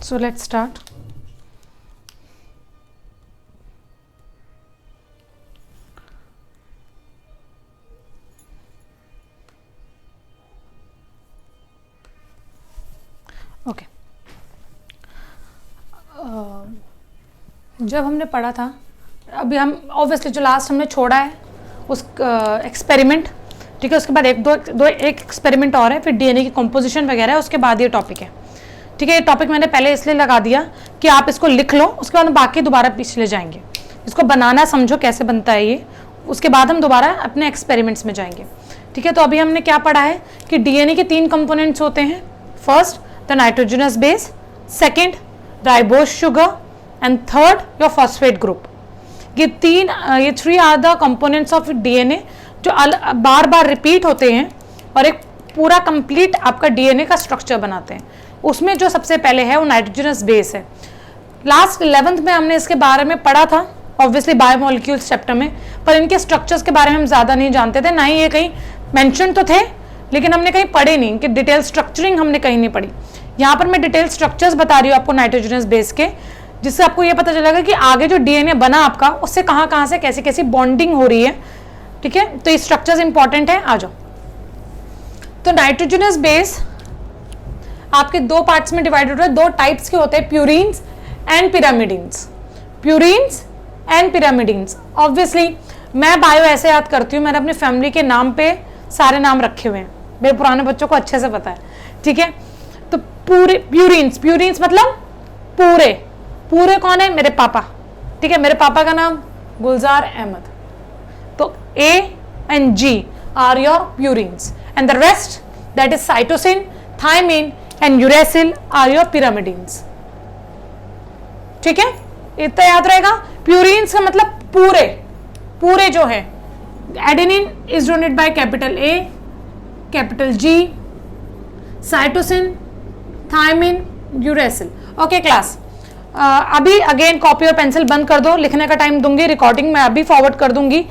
So let's start. Okay जब हमने पढ़ा था, अभी हम ऑब्वियसली जो लास्ट हमने छोड़ा है उस एक्सपेरिमेंट, ठीक है, उसके बाद एक एक्सपेरिमेंट और है, फिर डीएनए की कंपोजिशन वगैरह है, उसके बाद ये टॉपिक है, ठीक है। ये टॉपिक मैंने पहले इसलिए लगा दिया कि आप इसको लिख लो, उसके बाद हम बाकी दोबारा पिछले जाएंगे, इसको बनाना समझो कैसे बनता है ये, उसके बाद हम दोबारा अपने एक्सपेरिमेंट्स में जाएंगे, ठीक है। तो अभी हमने क्या पढ़ा है कि डीएनए के 3 कंपोनेंट्स होते हैं। First the nitrogenous base, second ribose sugar and third your phosphate group. ये 3 are the components of DNA जो बार बार रिपीट होते हैं और एक पूरा कंप्लीट आपका डीएनए का स्ट्रक्चर बनाते हैं। उसमें जो सबसे पहले है वो नाइट्रोजनस बेस है। लास्ट 11th में हमने इसके बारे में पढ़ा था, ऑब्वियसली बायोमोलिक्यूल्स चैप्टर में, पर इनके स्ट्रक्चर्स के बारे में हम ज़्यादा नहीं जानते थे, ना ही ये कहीं मेंशन तो थे लेकिन हमने कहीं पढ़े नहीं, कि डिटेल स्ट्रक्चरिंग हमने कहीं नहीं पढ़ी। यहाँ पर मैं डिटेल स्ट्रक्चर्स बता रही हूँ आपको नाइट्रोजनस बेस के, जिससे आपको ये पता चलेगा कि आगे जो डीएनए बना आपका उससे कहाँ कहाँ से कैसी कैसी बॉन्डिंग हो रही है, ठीक है। तो ये स्ट्रक्चर्स इंपॉर्टेंट है। आ जाओ, तो नाइट्रोजनस बेस आपके 2 पार्ट्स में डिवाइडेड होता है, 2 टाइप्स के होते हैं, purines and pyrimidines. Purines and pyrimidines, obviously मैं बायो ऐसे याद करती हूँ, मैंने अपनी फैमिली के नाम पे सारे नाम रखे हुए हैं, मेरे पुराने बच्चों को अच्छे से पता है, ठीक है। तो पूरे प्यूरिन्स मतलब पूरे कौन है? मेरे पापा, ठीक है। मेरे पापा का नाम गुलजार अहमद, तो A and G are your purines and the rest, that is cytosine, thymine and uracil are your pyrimidines, ठीक है। इतना याद रहेगा। प्यूरिन्स का मतलब पूरे जो है, adenine is denoted by capital A, capital G, cytosine, thymine, uracil. Okay class, अभी अगेन कॉपी और पेंसिल बंद कर दो, लिखने का टाइम दूंगी, रिकॉर्डिंग मैं अभी फॉरवर्ड कर दूंगी।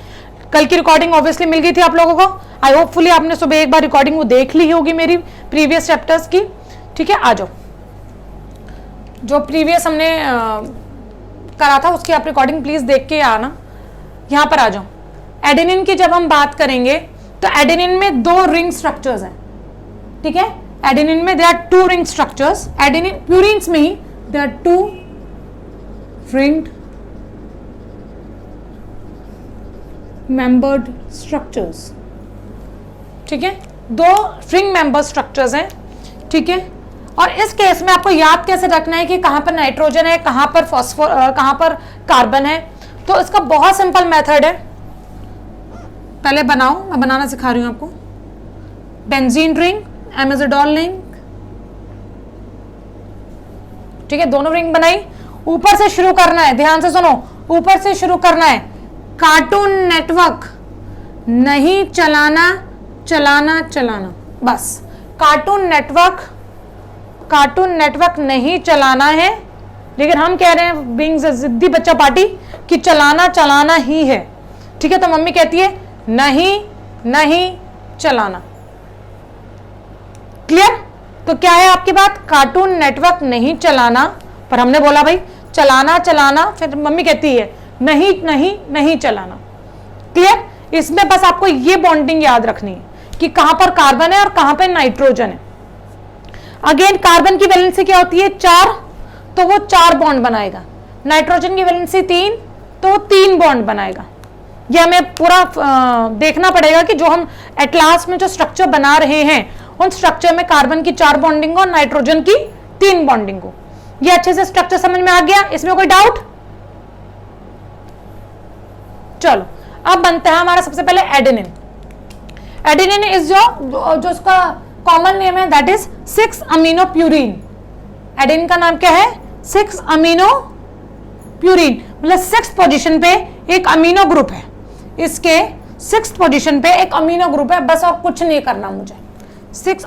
कल की रिकॉर्डिंग ऑब्वियसली मिल गई थी आप लोगों को, आई होपफुली आपने सुबह एक बार रिकॉर्डिंग वो देख ली होगी मेरी प्रीवियस चैप्टर्स की, ठीक है। आ जाओ, जो प्रीवियस हमने करा था उसकी आप रिकॉर्डिंग प्लीज देख के आना। यहाँ पर आ जाओ, एडेनिन की जब हम बात करेंगे तो एडेनिन में 2 रिंग स्ट्रक्चर्स हैं, ठीक है। एडेनिन में there are 2 ring structures, adenine purines में ही there are 2 ringed membered structures, ठीक है। 2 ring member structures हैं, ठीक है। और इस केस में आपको याद कैसे रखना है कि कहां पर नाइट्रोजन है, कहां पर कहां पर कार्बन है। तो इसका बहुत सिंपल मेथड है, पहले बनाओ, मैं बनाना सिखा रही हूं आपको। बेंजीन रिंग, एमेजोडोल रिंग, ठीक है, दोनों रिंग बनाई। ऊपर से शुरू करना है, ध्यान से सुनो, ऊपर से शुरू करना है। कार्टून नेटवर्क नहीं चलाना, बस कार्टून नेटवर्क नहीं चलाना है। लेकिन हम कह रहे हैं बीइंग जिद्दी बच्चा पार्टी कि चलाना ही है, ठीक है। तो मम्मी कहती है नहीं चलाना, क्लियर। तो क्या है आपकी बात, कार्टून नेटवर्क नहीं चलाना, पर हमने बोला भाई चलाना, फिर मम्मी कहती है नहीं चलाना, क्लियर। इसमें बस आपको ये बॉन्डिंग याद रखनी है कि कहां पर कार्बन है और कहां पर नाइट्रोजन है। अगेन कार्बन की वैलेंसी क्या होती है 4, तो वो 4 बॉन्ड बनाएगा। नाइट्रोजन की वैलेंसी 3, तो वो 3 बॉन्ड बनाएगा। ये हमें पूरा देखना पड़ेगा कि जो हम एट लास्ट में जो स्ट्रक्चर बना रहे हैं उन स्ट्रक्चर में कार्बन की 4 बॉन्डिंग हो और नाइट्रोजन की 3 बॉन्डिंग हो। ये अच्छे से स्ट्रक्चर समझ में आ गया, इसमें कोई डाउट? चलो अब बनता है हमारा सबसे पहले एडेनिन। एडेनिन इज जो उसका कॉमन नेम है that is 6 amino purine. Adenine का नाम क्या है 6 अमीनो प्यूरिन, मतलब 6th पोजीशन पे एक अमीनो ग्रुप है, इसके 6th पोजीशन पे एक अमीनो ग्रुप है, बस और कुछ नहीं करना मुझे। 6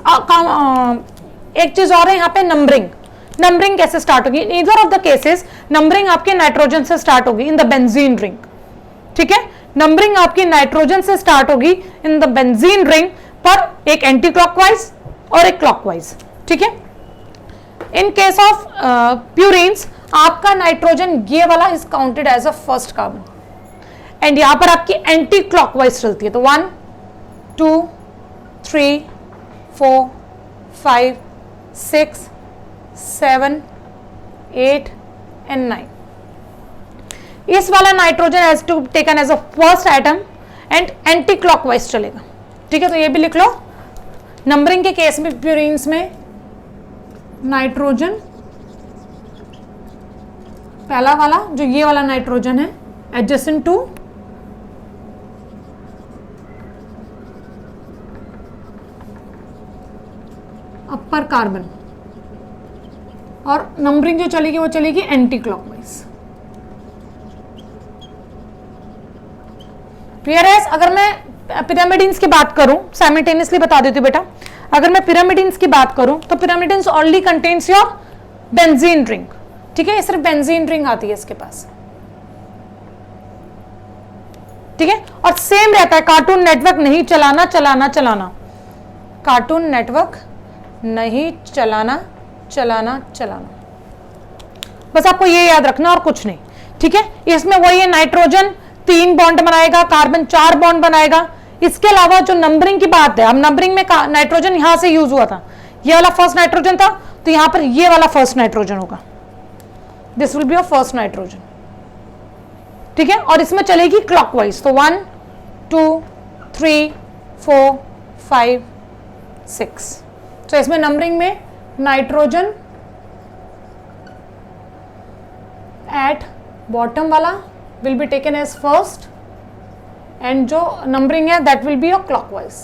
एक चीज और है यहाँ पे, नंबरिंग कैसे स्टार्ट होगी? Either of the cases numbering आपके नाइट्रोजन से स्टार्ट होगी इन द बेंजीन रिंग, ठीक है। नंबरिंग आपकी नाइट्रोजन से स्टार्ट होगी इन द बेंजीन रिंग, पर एक एंटी क्लॉकवाइज और एक क्लॉकवाइज, ठीक है। इन केस ऑफ प्यूरिन्स आपका नाइट्रोजन ये वाला is counted as a first carbon and यहां पर आपकी एंटी क्लॉकवाइज चलती है, तो 1 2 3 4 5 6 7 8 एंड 9। इस वाला nitrogen has to taken as a first atom and anti clockwise चलेगा, ठीक है। तो ये भी लिख लो, नंबरिंग के केस में प्यूरिन्स में नाइट्रोजन पहला वाला जो ये वाला नाइट्रोजन है एडजेसेंट टू अपर कार्बन, और नंबरिंग जो चलेगी वो चलेगी एंटी क्लॉकवाइज। क्लियर है? अगर मैं पिरामिडिन्स की बात करूं, साइमल्टेनियसली बता देती हूं बेटा, अगर मैं पिरामिडिन्स की बात करूं तो pyrimidines only contains your benzene ring, ठीक है। सिर्फ बेंजीन रिंग आती है इसके पास, ठीक है। और सेम रहता है, कार्टून नेटवर्क नहीं चलाना चलाना चलाना, कार्टून नेटवर्क नहीं चलाना चलाना चलाना, बस आपको ये याद रखना और कुछ नहीं, ठीक है। इसमें वही है, नाइट्रोजन 3 बॉन्ड बनाएगा, कार्बन 4 बॉन्ड बनाएगा। इसके अलावा जो नंबरिंग की बात है, अब नंबरिंग में नाइट्रोजन यहां से यूज हुआ था, ये वाला फर्स्ट नाइट्रोजन था, तो यहां पर ये वाला फर्स्ट नाइट्रोजन होगा, this will be your first nitrogen, ठीक है। और इसमें चलेगी क्लॉकवाइज, तो 1 2 3 4 5 6। तो इसमें नंबरिंग में नाइट्रोजन एट बॉटम वाला will be taken as first and जो नंबरिंग है that will be your clockwise.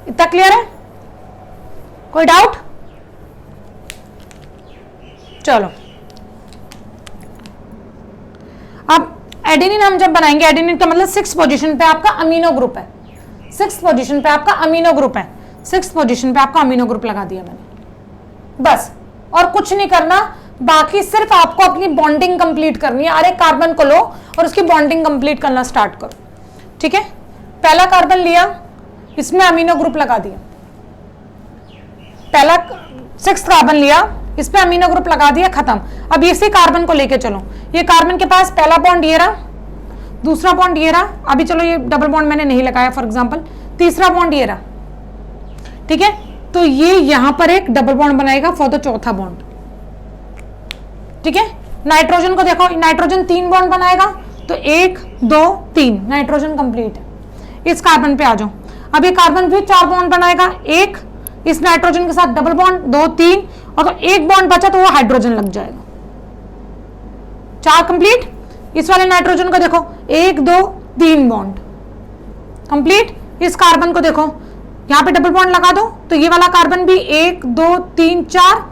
इतना क्लियर है? कोई डाउट? चलो अब एडेनिन हम जब बनाएंगे, एडेनिन का मतलब 6 पोजीशन पे आपका अमीनो ग्रुप है, 6 पोजीशन पे आपका अमीनो ग्रुप है, 6 पोजीशन पे आपका अमीनो ग्रुप लगा दिया मैंने, बस और कुछ नहीं करना। बाकी सिर्फ आपको अपनी बॉन्डिंग कंप्लीट करनी है। अरे कार्बन को लो और उसकी बॉन्डिंग कंप्लीट करना स्टार्ट करो, ठीक है। पहला कार्बन लिया, इसमें अमीनो ग्रुप लगा दिया, पहला 6th कार्बन लिया, इस पे अमीनो ग्रुप लगा दिया, खत्म। अब इसी कार्बन को लेके चलो, ये कार्बन के पास पहला बॉन्ड ये रहा, दूसरा बॉन्ड ये रहा, अभी चलो ये डबल बॉन्ड मैंने नहीं लगाया फॉर एग्जांपल, तीसरा बॉन्ड ये रहा, ठीक है। तो ये यहां पर एक डबल बॉन्ड बनाएगा फॉर द चौथा बॉन्ड, ठीक है। नाइट्रोजन को देखो, नाइट्रोजन 3 बॉन्ड बनाएगा, तो 1 2 3 नाइट्रोजन कंप्लीट है। इस कार्बन पे आ जाओ, अब ये कार्बन भी 4 बॉन्ड बनाएगा, एक इस नाइट्रोजन के साथ डबल बॉन्ड, 2 3, और तो एक बॉन्ड बचा तो वो हाइड्रोजन लग जाएगा, 4 कंप्लीट। इस वाले नाइट्रोजन को देखो, 1 2 3 बॉन्ड कंप्लीट। इस कार्बन को देखो, यहां पे डबल बॉन्ड लगा दो, तो ये वाला कार्बन भी 1 2 3 4,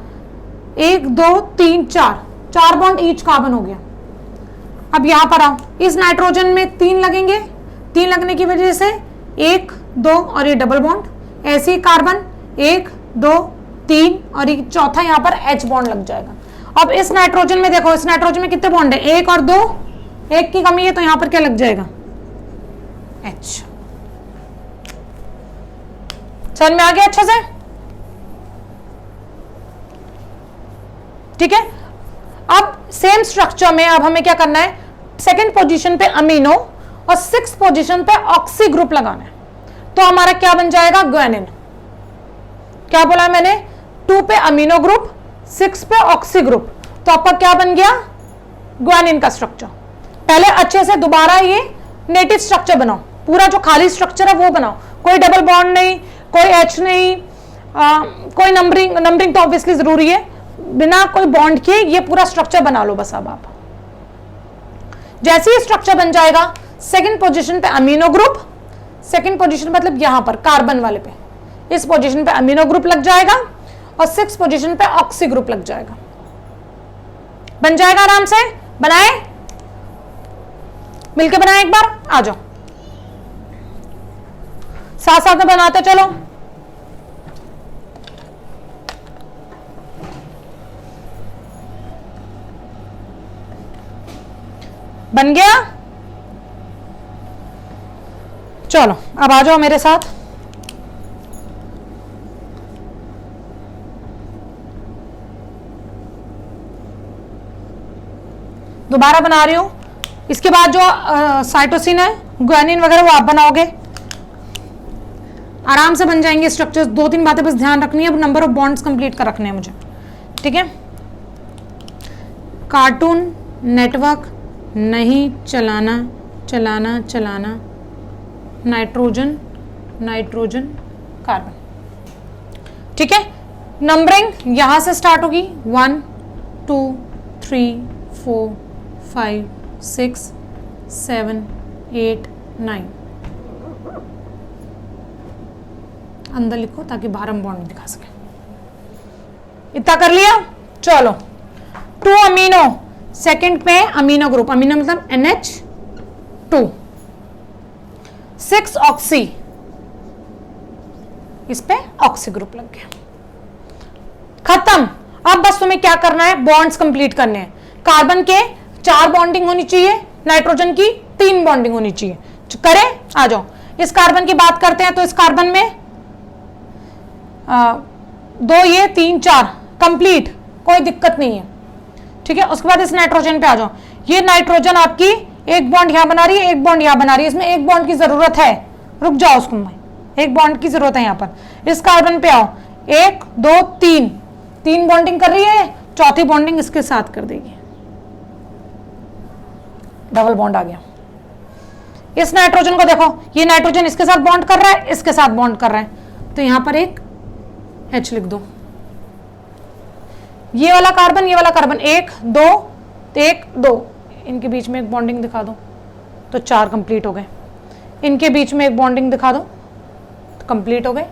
1 2 3 4 बॉन्ड ईच कार्बन हो गया। अब यहां पर आओ, इस नाइट्रोजन में 3 लगेंगे, 3 लगने की वजह से 1 2 और ये डबल बॉन्ड, ऐसे ही कार्बन 1 2 3 और ये चौथा यहां पर H बॉन्ड लग जाएगा। अब इस नाइट्रोजन में देखो, इस नाइट्रोजन में कितने बॉन्ड है, 1 और 2, 1 की कमी है तो यहां पर क्या लग जाएगा, H। समझ में आ गया अच्छे से? ठीक है। अब सेम स्ट्रक्चर में अब हमें क्या करना है, 2nd पोजीशन पे अमीनो और 6th पोजीशन पे ऑक्सी ग्रुप लगाना है, तो हमारा क्या बन जाएगा, ग्वानिन। क्या बोला है मैंने, 2 पे अमीनो ग्रुप, 6 पे ऑक्सी ग्रुप, तो आपका क्या बन गया, ग्वानिन का स्ट्रक्चर। पहले अच्छे से दोबारा ये नेटिव स्ट्रक्चर बनाओ, पूरा जो खाली स्ट्रक्चर है वो बनाओ, कोई डबल बॉन्ड नहीं, कोई H नहीं, कोई नंबरिंग तो ऑब्वियसली जरूरी है, बिना कोई बॉन्ड के ये पूरा स्ट्रक्चर बना लो बस। अब आप जैसे ही स्ट्रक्चर बन जाएगा, 2nd पोजीशन पे अमीनो ग्रुप, 2nd पोजीशन मतलब यहां पर कार्बन वाले पे, इस पोजीशन पे अमीनो ग्रुप लग जाएगा और 6th पोजीशन पे ऑक्सी ग्रुप लग जाएगा, बन जाएगा आराम से। बनाए, मिलके बनाए एक बार, आ जाओ साथ साथ में बनाते चलो। बन गया, चलो अब आ जाओ मेरे साथ। दोबारा बना रही हूँ। इसके बाद जो साइटोसिन है, ग्वानिन वगैरह वो आप बनाओगे, आराम से बन जाएंगे स्ट्रक्चर्स। 2-3 बातें बस ध्यान रखनी है, अब नंबर ऑफ बॉन्ड्स कंप्लीट कर रखने हैं मुझे, ठीक है। कार्टून नेटवर्क नहीं चलाना, चलाना चलाना, नाइट्रोजन नाइट्रोजन कार्बन, ठीक है। नंबरिंग यहां से स्टार्ट होगी 1 2 3 4 5 6 7 8 9, अंदर लिखो ताकि बाहर हम बॉन्ड दिखा सके। इतना कर लिया, चलो 2 अमीनो, सेकंड पे अमीनो ग्रुप, अमीनो मतलब NH2, 6 ऑक्सी, इस पे ऑक्सी ग्रुप लग गया, खत्म। अब बस तुम्हें क्या करना है, बॉन्ड्स कंप्लीट करने हैं। कार्बन के 4 बॉन्डिंग होनी चाहिए, नाइट्रोजन की 3 बॉन्डिंग होनी चाहिए, करें, आ जाओ। इस कार्बन की बात करते हैं तो इस कार्बन में 2 ये 3 4 कंप्लीट, कोई दिक्कत नहीं है, ठीक है। उसके बाद इस नाइट्रोजन पे आ जाओ। ये नाइट्रोजन आपकी एक बॉन्ड यहां बना रही है, एक बॉन्ड यहां बना रही है, इसमें एक बॉन्ड की जरूरत है, रुक जाओ उसको, एक बॉन्ड की जरूरत है यहां पर। इस कार्बन पे आओ, 1 2 3 बॉन्डिंग कर रही है, चौथी बॉन्डिंग इसके साथ कर देगी, डबल बॉन्ड आ गया। इस नाइट्रोजन को देखो, ये नाइट्रोजन इसके साथ बॉन्ड कर रहा है, इसके साथ बॉन्ड कर रहा है, तो यहां पर एक H लिख दो। ये वाला कार्बन, ये वाला कार्बन, 1 2 इनके बीच में एक बॉन्डिंग दिखा दो तो 4 कंप्लीट हो गए। इनके बीच में एक बॉन्डिंग दिखा दो तो कंप्लीट हो गए,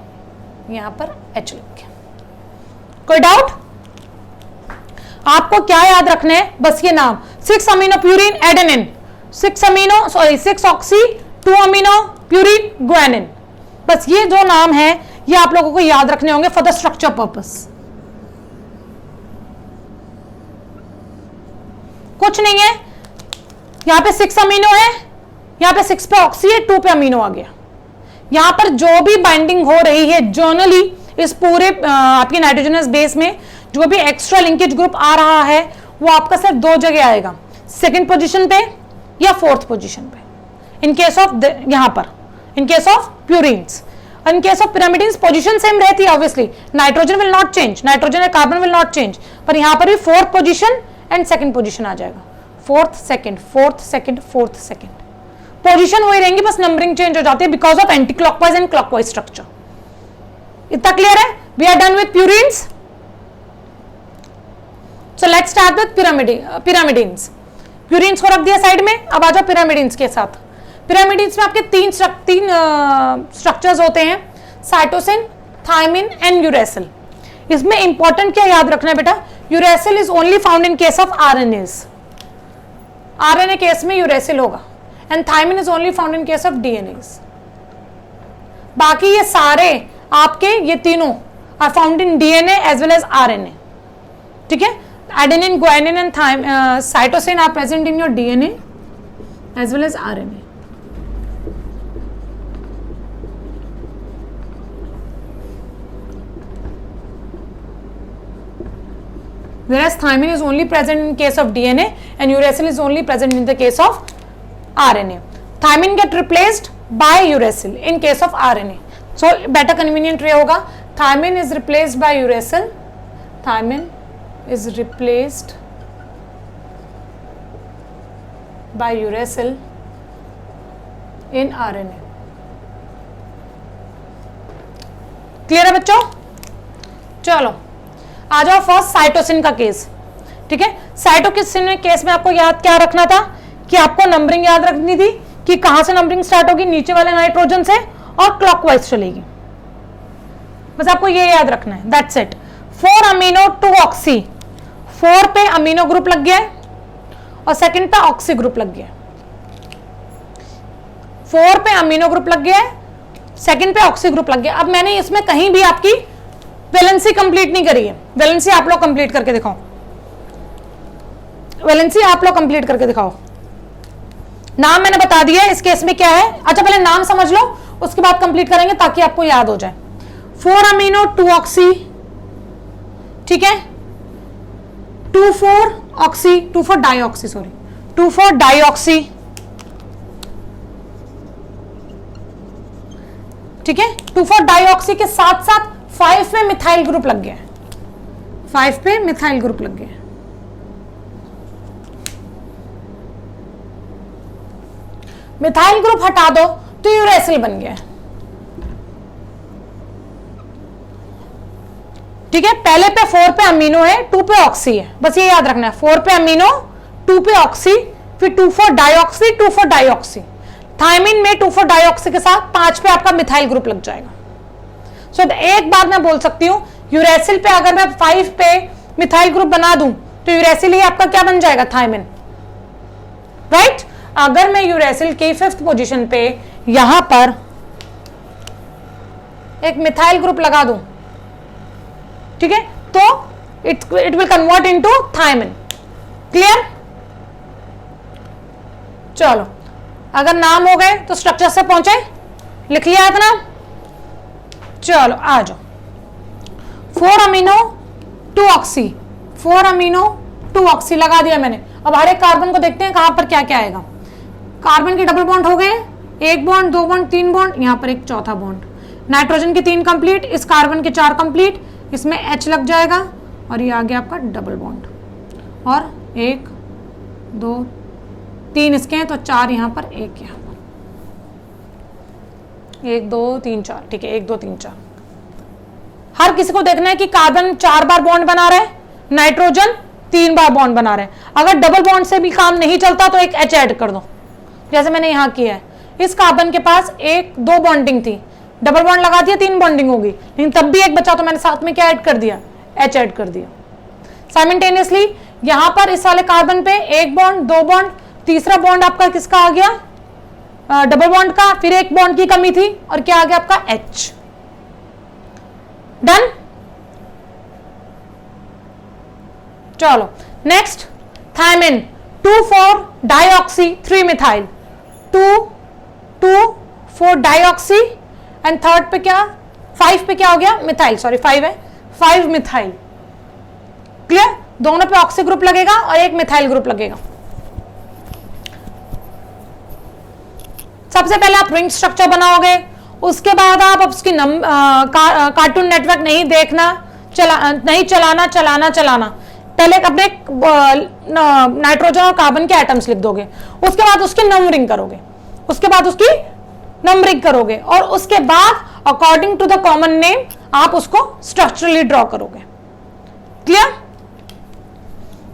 यहां पर H लिख गया। कोई डाउट? आपको क्या याद रखना है, बस ये नाम, 6 amino purine adenine, 6 oxy 2 amino purine guanine, बस ये जो नाम है ये आप लोगों को याद रखने होंगे फॉर द स्ट्रक्चर पर्पस। कुछ नहीं है, यहां पे 6 अमीनो है, यहां पे 6 पे ऑक्सी है, 2 पे अमीनो आ गया। यहां पर जो भी बाइंडिंग हो रही है जनरली इस पूरे आपकी नाइट्रोजनस बेस में, जो भी एक्स्ट्रा लिंकेज ग्रुप आ रहा है वो आपका सिर्फ 2 जगह आएगा, सेकंड पोजीशन पे या 4th पोजीशन पे। इन केस ऑफ यहां पर, in case of purines, in case of pyrimidines position same रहती है obviously, nitrogen will not change, nitrogen and carbon will not change, पर यहां पर भी 4th position and second position आ जाएगा, 4th second 4th second 4th second, position वही रहेंगी, बस नंबरिंग चेंज हो जाती है because of anti clockwise and clockwise structure. इतना क्लियर है? We are done with purines, so let's start with pyrimidines. Purines को रख दिया साइड में, अब आ जाओ पिरामिडिन्स के साथ। पिरामिडिन्स में आपके 3 स्ट्रक्चर्स होते हैं, साइटोसिन, थायमिन एंड यूरेसिल। इसमें इंपॉर्टेंट क्या याद रखना है बेटा, uracil is only found in case of RNAs, RNA case में यूरेसिल होगा, and thymine is only found in case of DNAs. बाकी ये सारे आपके ये तीनों are found in DNA as well as RNA, ठीक है। Adenine, guanine and cytosine are present in your DNA as well as RNA. Whereas thymine is only present in case of DNA and uracil is only present in the case of RNA. Thymine get replaced by uracil in case of RNA. So better convenient ray होगा, thymine is replaced by uracil, thymine is replaced by uracil in RNA. Clear है बच्चों? चलो आ जाओ first cytosine का case, ठीक है। Cytosine case में आपको याद क्या रखना था कि आपको नंबरिंग याद रखनी थी कि कहां से नंबरिंग स्टार्ट होगी, नीचे वाले नाइट्रोजन से और क्लॉकवाइज चलेगी, बस आपको ये याद रखना है, दैट्स इट। 4 अमीनो 2 ऑक्सी, 4 पे अमीनो ग्रुप लग गया है और सेकंड पे ऑक्सी ग्रुप लग गया है, 4 पे अमीनो ग्रुप लग गया है, सेकंड पे ऑक्सी ग्रुप लग गया। अब मैंने इसमें कहीं भी आपकी वैलेंसी कंप्लीट नहीं करी है, वैलेंसी आप लोग कंप्लीट करके दिखाओ, वैलेंसी आप लोग कंप्लीट करके दिखाओ। नाम मैंने बता दिया है, इस केस में क्या है, अच्छा पहले नाम समझ लो उसके बाद कंप्लीट करेंगे ताकि आपको याद हो जाए। 4 अमीनो 2 ऑक्सी, ठीक है, 2,4 ऑक्सी, 2,4 डाईऑक्सी, सॉरी 2,4 डाइऑक्सी, ठीक है। 2,4 डाइऑक्सी के साथ साथ 5 पे मिथाइल ग्रुप लग गया, 5 पे मिथाइल ग्रुप लग गया। मिथाइल ग्रुप हटा दो तो यूरेसिल बन गया, ठीक है। पहले पे 4 पे अमीनो है, 2 पे ऑक्सी है, बस ये याद रखना है। 4 पे अमीनो, 2 पे ऑक्सी, फिर 2,4 डाइऑक्सी, 2,4 डाइऑक्सी। थायमिन में 2,4 डाइऑक्सी के साथ 5 पे आपका मिथाइल ग्रुप लग जाएगा। सो एक बात मैं बोल सकती हूं, यूरेसिल पे अगर मैं 5 पे मिथाइल ग्रुप बना दूं तो यूरेसिल ही आपका क्या बन जाएगा, थायमिन, राइट। अगर मैं यूरेसिल की 5th पोजीशन पे यहां पर एक मिथाइल ग्रुप लगा दूं, ठीक है, तो it will convert into thymine. Clear? चलो, अगर नाम हो गए तो स्ट्रक्चर से पहुंचे, लिख लिया इतना। चलो आ जाओ, 4 अमीनो 2 ऑक्सी, 4 अमीनो 2 ऑक्सी लगा दिया मैंने। अब हर एक कार्बन को देखते हैं कहां पर क्या क्या आएगा। कार्बन के डबल बॉन्ड हो गए, 1 बॉन्ड, 2 बॉन्ड, 3 बॉन्ड, यहां पर एक चौथा बॉन्ड। नाइट्रोजन के 3 कंप्लीट, इस कार्बन के 4 कंप्लीट, इसमें H लग जाएगा और ये आ गया आपका डबल बॉन्ड, और 1 2 3 इसके हैं तो 4 यहां पर, 1 यहां पर, 1 2 3 4, ठीक है, 1 2 3 4। हर किसी को देखना है कि कार्बन 4 बार बॉन्ड बना रहे, नाइट्रोजन 3 बार बॉन्ड बना रहे। अगर डबल बॉन्ड से भी काम नहीं चलता तो एक H ऐड कर दो, जैसे मैंने यहां किया है। इस कार्बन के पास 1 2 बॉन्डिंग थी, डबल बॉन्ड लगा दिया, 3 बॉन्डिंग होगी, लेकिन तब भी एक बचा तो मैंने साथ में क्या ऐड कर दिया, H ऐड कर दिया। साइमल्टेनियसली यहां पर इस वाले कार्बन पे 1 बॉन्ड, 2 बॉन्ड, तीसरा बॉन्ड आपका किसका आ गया, डबल बॉन्ड का, फिर 1 बॉन्ड की कमी थी और क्या आ गया आपका, H। डन। चलो next, thymine 2,4 dioxy 3 methyl, 2,4 dioxy and third पे क्या, 5 पे क्या हो गया, मिथाइल, सॉरी 5 है, 5 मिथाइल। क्लियर? दोनों पे ऑक्सी ग्रुप लगेगा और एक मिथाइल ग्रुप लगेगा। सबसे पहले आप रिंग स्ट्रक्चर बनाओगे, उसके बाद आप उसकी कार्टून नेटवर्क नहीं देखना, नहीं चलाना, पहले अपने नाइट्रोजन और कार्बन के एटम्स लिख दोगे, उसके बाद उसकी नंबरिंग करोगे, और उसके बाद according to the common name आप उसको स्ट्रक्चरली ड्रॉ करोगे। क्लियर?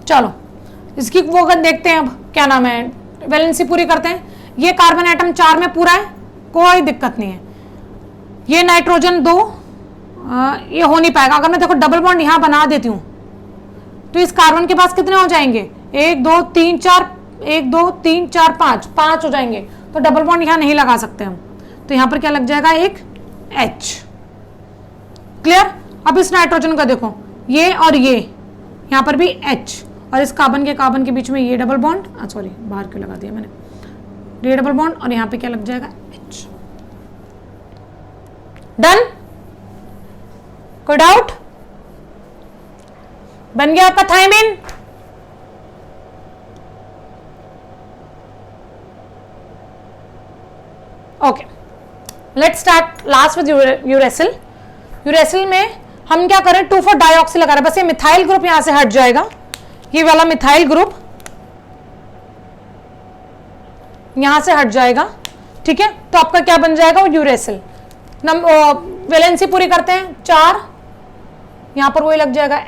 चलो इसकी वो देखते हैं, अब क्या नाम है, वैलेंसी पूरी करते हैं। ये कार्बन एटम 4 में पूरा है, कोई दिक्कत नहीं है। ये नाइट्रोजन 2, ये हो नहीं पाएगा। अगर मैं देखो डबल बॉन्ड यहां बना देती हूं तो इस कार्बन के पास कितने हो जाएंगे, 1 2 3 4, 1 2 3 4 5 हो जाएंगे, तो डबल बॉन्ड यहां नहीं लगा सकते हम, तो यहां पर क्या लग जाएगा, एक H। क्लियर? अब इस नाइट्रोजन का देखो, ये और ये, यहां पर भी H, और इस कार्बन के बीच में ये डबल बॉन्ड, सॉरी बाहर क्यों लगा दिया मैंने, ये डबल बॉन्ड, और यहां पे क्या लग जाएगा, H। डन? कोई डाउट? बन गया आपका thymine. Okay, let's start last with uracil. Uracil में हम क्या करें, 2,4 डाइऑक्सी लगा रहे हैं, बस ये मिथाइल ग्रुप यहां से हट जाएगा, ये वाला मिथाइल ग्रुप यहां से हट जाएगा, ठीक है। तो आपका क्या बन जाएगा, वो यूरेसिल। वैलेंसी पूरी करते हैं, 4, यहां पर वही लग जाएगा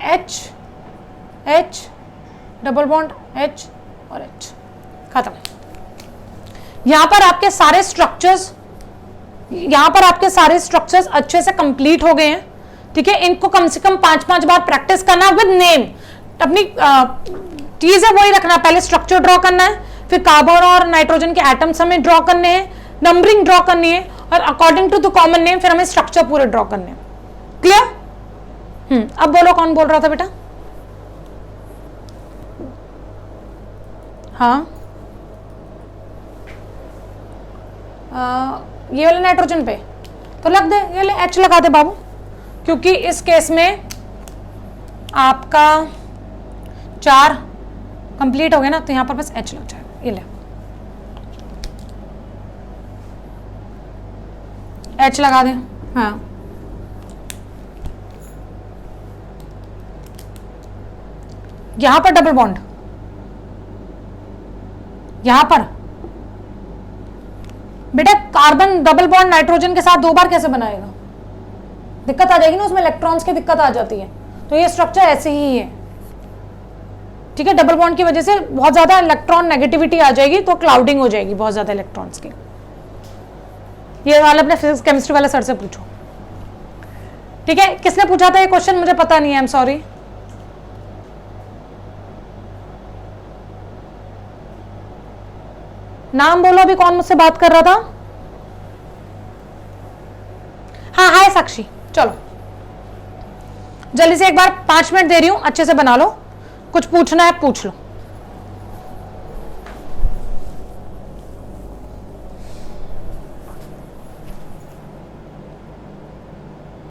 H, डबल बॉन्ड H और H, खत्म। यहां पर आपके सारे स्ट्रक्चर्स अच्छे से कंप्लीट हो गए हैं, ठीक है। इनको कम से कम 5-5 बार प्रैक्टिस करना विद नेम। अपनी चीज है वही रखना, पहले स्ट्रक्चर ड्रॉ करना है, फिर कार्बन और नाइट्रोजन के एटम्स हमें ड्रॉ करने हैं, नंबरिंग ड्रॉ करनी है, और according to the common name फिर हमें स्ट्रक्चर पूरे ड्रॉ करने हैं। क्लियर? अब बोलो, कौन बोल रहा था बेटा? हाँ, ये वाले नाइट्रोजन पे तो लग दे, ये H लगा दे बाबू, क्योंकि इस केस में आपका 4 कंप्लीट हो गया ना, तो यहां पर बस H लग जाएगा। ये ले, H लगा दें। हाँ, यहां पर डबल बॉन्ड, यहां पर बेटा कार्बन डबल बॉन्ड नाइट्रोजन के साथ 2 बार कैसे बनाएगा? दिक्कत आ जाएगी ना उसमें, इलेक्ट्रॉन्स की दिक्कत आ जाती है। तो ये स्ट्रक्चर ऐसे ही है, ठीक है। डबल बॉन्ड की वजह से बहुत ज्यादा इलेक्ट्रॉन नेगेटिविटी आ जाएगी, तो क्लाउडिंग हो जाएगी बहुत ज्यादा इलेक्ट्रॉन्स की। ये वाला अपने फिजिक्स केमिस्ट्री वाले सर से पूछो, ठीक है। किसने पूछा था ये क्वेश्चन? मुझे पता नहीं है, आई एम सॉरी। नाम बोलो अभी, कौन मुझसे बात कर रहा था? हाँ, हाय साक्षी। चलो जल्दी से एक बार 5 मिनट दे रही हूं, अच्छे से बना लो, कुछ पूछना है पूछ लो।